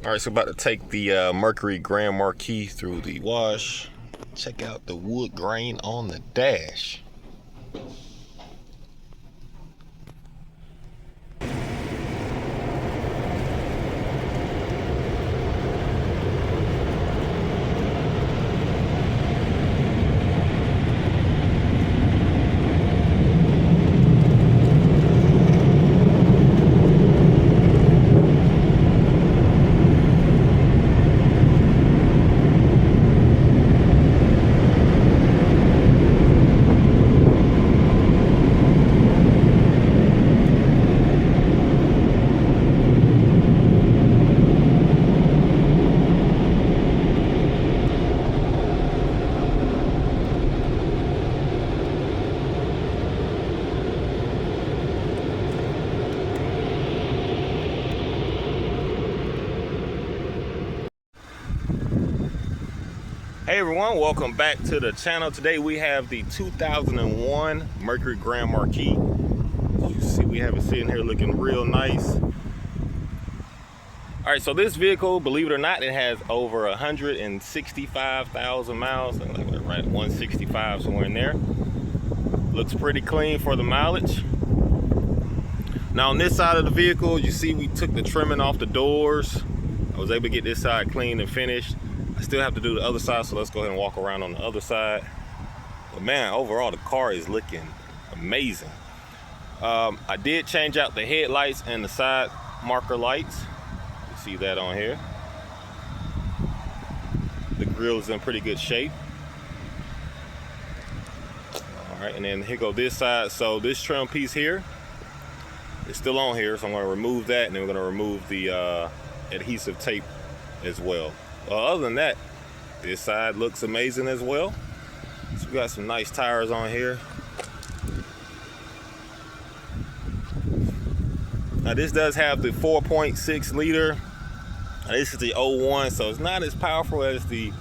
All right, so about to take the Mercury Grand Marquis through the wash. Check out the wood grain on the dash. Hey everyone, welcome back to the channel. Today we have the 2001 Mercury Grand Marquis. As you see, we have it sitting here looking real nice. All right, so this vehicle, believe it or not, it has over 165,000 miles. Like right, 165 somewhere in there. Looks pretty clean for the mileage. Now on this side of the vehicle, you see we took the trimming off the doors. I was able to get this side clean and finished. I still have to do the other side, so let's go ahead and walk around on the other side. But man, overall the car is looking amazing. I did change out the headlights and the side marker lights. You see that on here. The grille is in pretty good shape. All right, and then here go this side. So this trim piece here is still on here, so I'm going to remove that, and then we're going to remove the adhesive tape as well. Other than that, this side looks amazing as well. So we got some nice tires on here. Now this does have the 4.6 liter. Now this is the 01, so it's not as powerful as the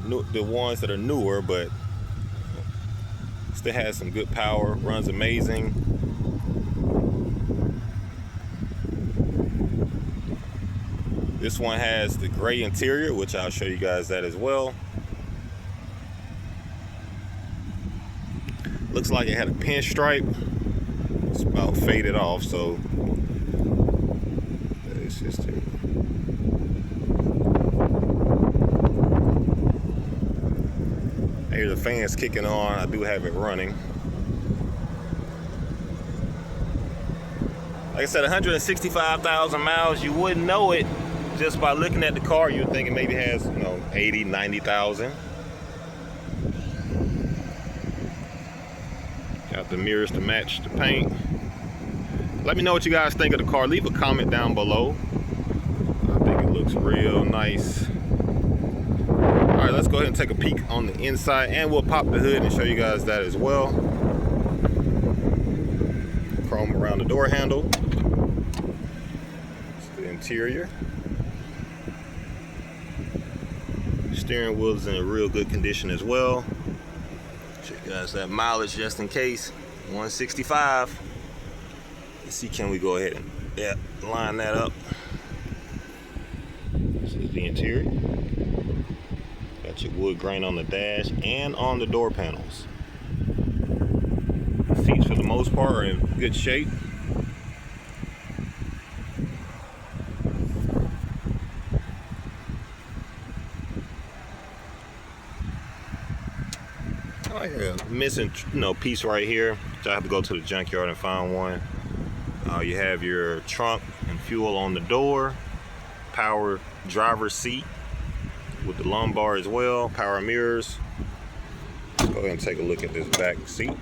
ones that are newer, but still has some good power, runs amazing. This one has the gray interior, which I'll show you guys that as well. Looks like it had a pinstripe. It's about faded off, so it's just it. I hear the fans kicking on. I do have it running. Like I said, 165,000 miles. You wouldn't know it just by looking at the car. You'd think it maybe has, 80, 90,000. Got the mirrors to match the paint. Let me know what you guys think of the car. Leave a comment down below. I think it looks real nice. All right, let's go ahead and take a peek on the inside, and we'll pop the hood and show you guys that as well. Chrome around the door handle. It's the interior. Steering wheel is in real good condition as well. Show you guys that mileage just in case. 165. Let's see, can we go ahead and line that up. This is the interior. Got your wood grain on the dash and on the door panels. Seats for the most part are in good shape. Oh yeah, missing piece right here. So I have to go to the junkyard and find one. You have your trunk and fuel on the door, power driver's seat with the lumbar as well, power mirrors. Let's go ahead and take a look at this back seat.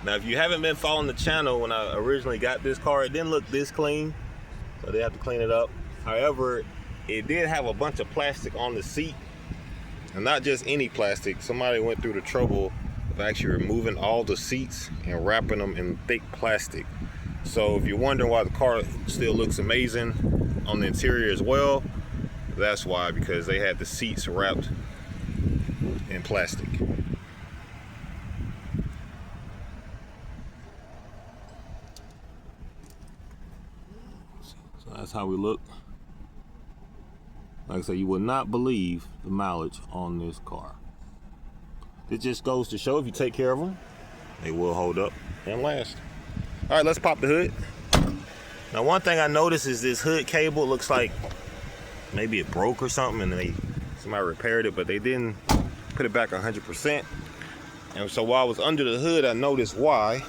Now, if you haven't been following the channel, when I originally got this car, it didn't look this clean, so they have to clean it up. However, it did have a bunch of plastic on the seat, and not just any plastic. Somebody went through the trouble of actually removing all the seats and wrapping them in thick plastic. So if you're wondering why the car still looks amazing on the interior as well, that's why, because they had the seats wrapped in in plastic. That's how we look. Like I said, you will not believe the mileage on this car. It just goes to show if you take care of them, they will hold up and last. All right, let's pop the hood. Now, one thing I noticed is this hood cable looks like maybe it broke or something, and somebody repaired it, but they didn't put it back 100%. And so while I was under the hood, I noticed why.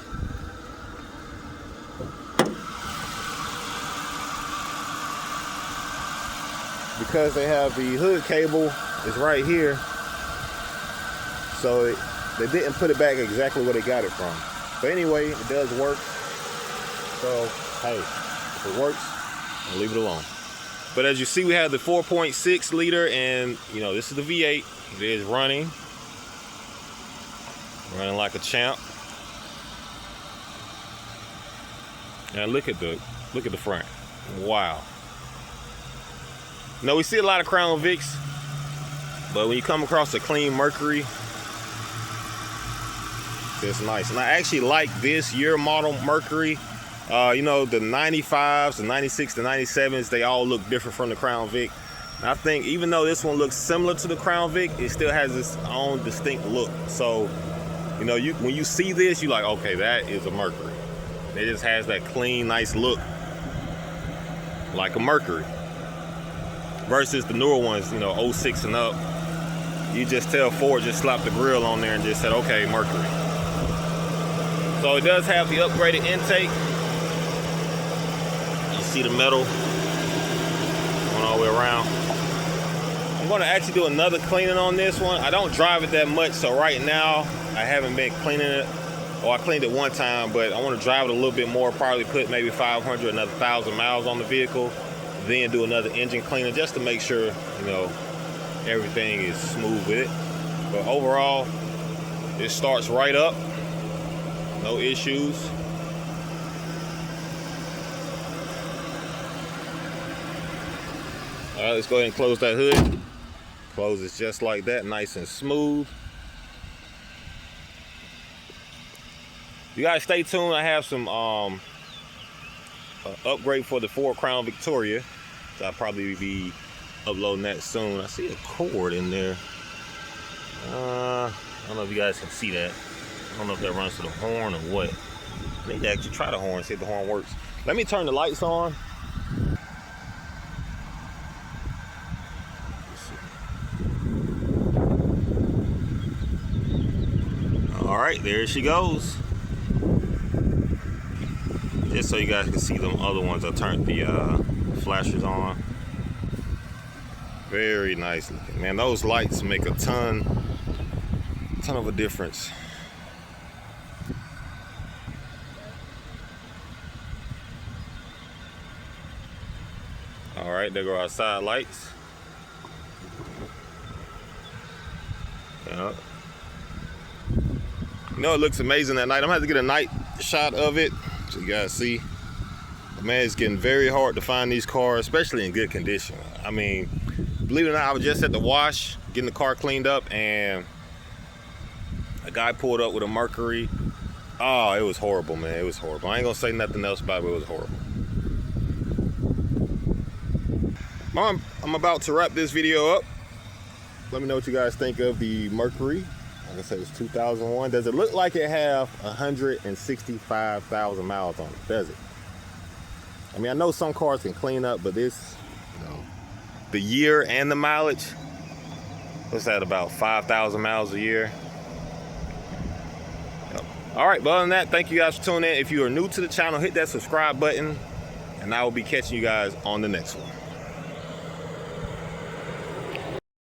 Because they have the hood cable is right here, so they didn't put it back exactly where they got it from. But anyway, it does work. So hey, if it works, I'll leave it alone. But as you see, we have the 4.6 liter, and you know this is the V8. It is running like a champ. And look at the front. Wow. Now we see a lot of Crown Vics, but when you come across a clean Mercury, it's nice. And I actually like this year model Mercury. You know, the 95s, the 96, the 97s, they all look different from the Crown Vic. And I think even though this one looks similar to the Crown Vic, it still has its own distinct look. So, you know, when you see this, you're like, okay, that is a Mercury. It just has that clean, nice look, like a Mercury. Versus the newer ones, you know, 06 and up, you just tell Ford just slapped the grill on there and just said, okay, Mercury. So it does have the upgraded intake. You see the metal going all the way around. I'm going to actually do another cleaning on this one. I don't drive it that much, so right now I haven't been cleaning it. Oh, I cleaned it one time, but I want to drive it a little bit more, probably put maybe 500, another 1,000 miles on the vehicle. Then do another engine cleaner just to make sure, you know, everything is smooth with it. But overall, it starts right up, no issues. All right, let's go ahead and close that hood. Closes just like that, nice and smooth. You guys stay tuned. I have some upgrade for the Ford Crown Victoria. So I'll probably be uploading that soon. I see a cord in there. I don't know if you guys can see that. I don't know if that runs to the horn or what. I need to actually try the horn, see if the horn works. Let me turn the lights on. All right, there she goes. Just so you guys can see them other ones, I turned the flashers on. Very nice looking, man. Those lights make a ton of a difference. All right, there go our side lights. Yep. You know, it looks amazing at night. I'm gonna have to get a night shot of it so you guys see. But man, it's getting very hard to find these cars, especially in good condition. I mean, believe it or not, I was just at the wash getting the car cleaned up, and a guy pulled up with a Mercury. Oh, it was horrible, man. It was horrible. I ain't gonna say nothing else about it, but it was horrible. I'm about to wrap this video up. Let me know what you guys think of the Mercury. Like I said, it's 2001. Does it look like it have 165,000 miles on it? Does it? I mean, I know some cars can clean up, but this, you know, the year and the mileage, what's that, about 5,000 miles a year? Yep. All right, but other than that, thank you guys for tuning in. If you are new to the channel, hit that subscribe button, and I will be catching you guys on the next one.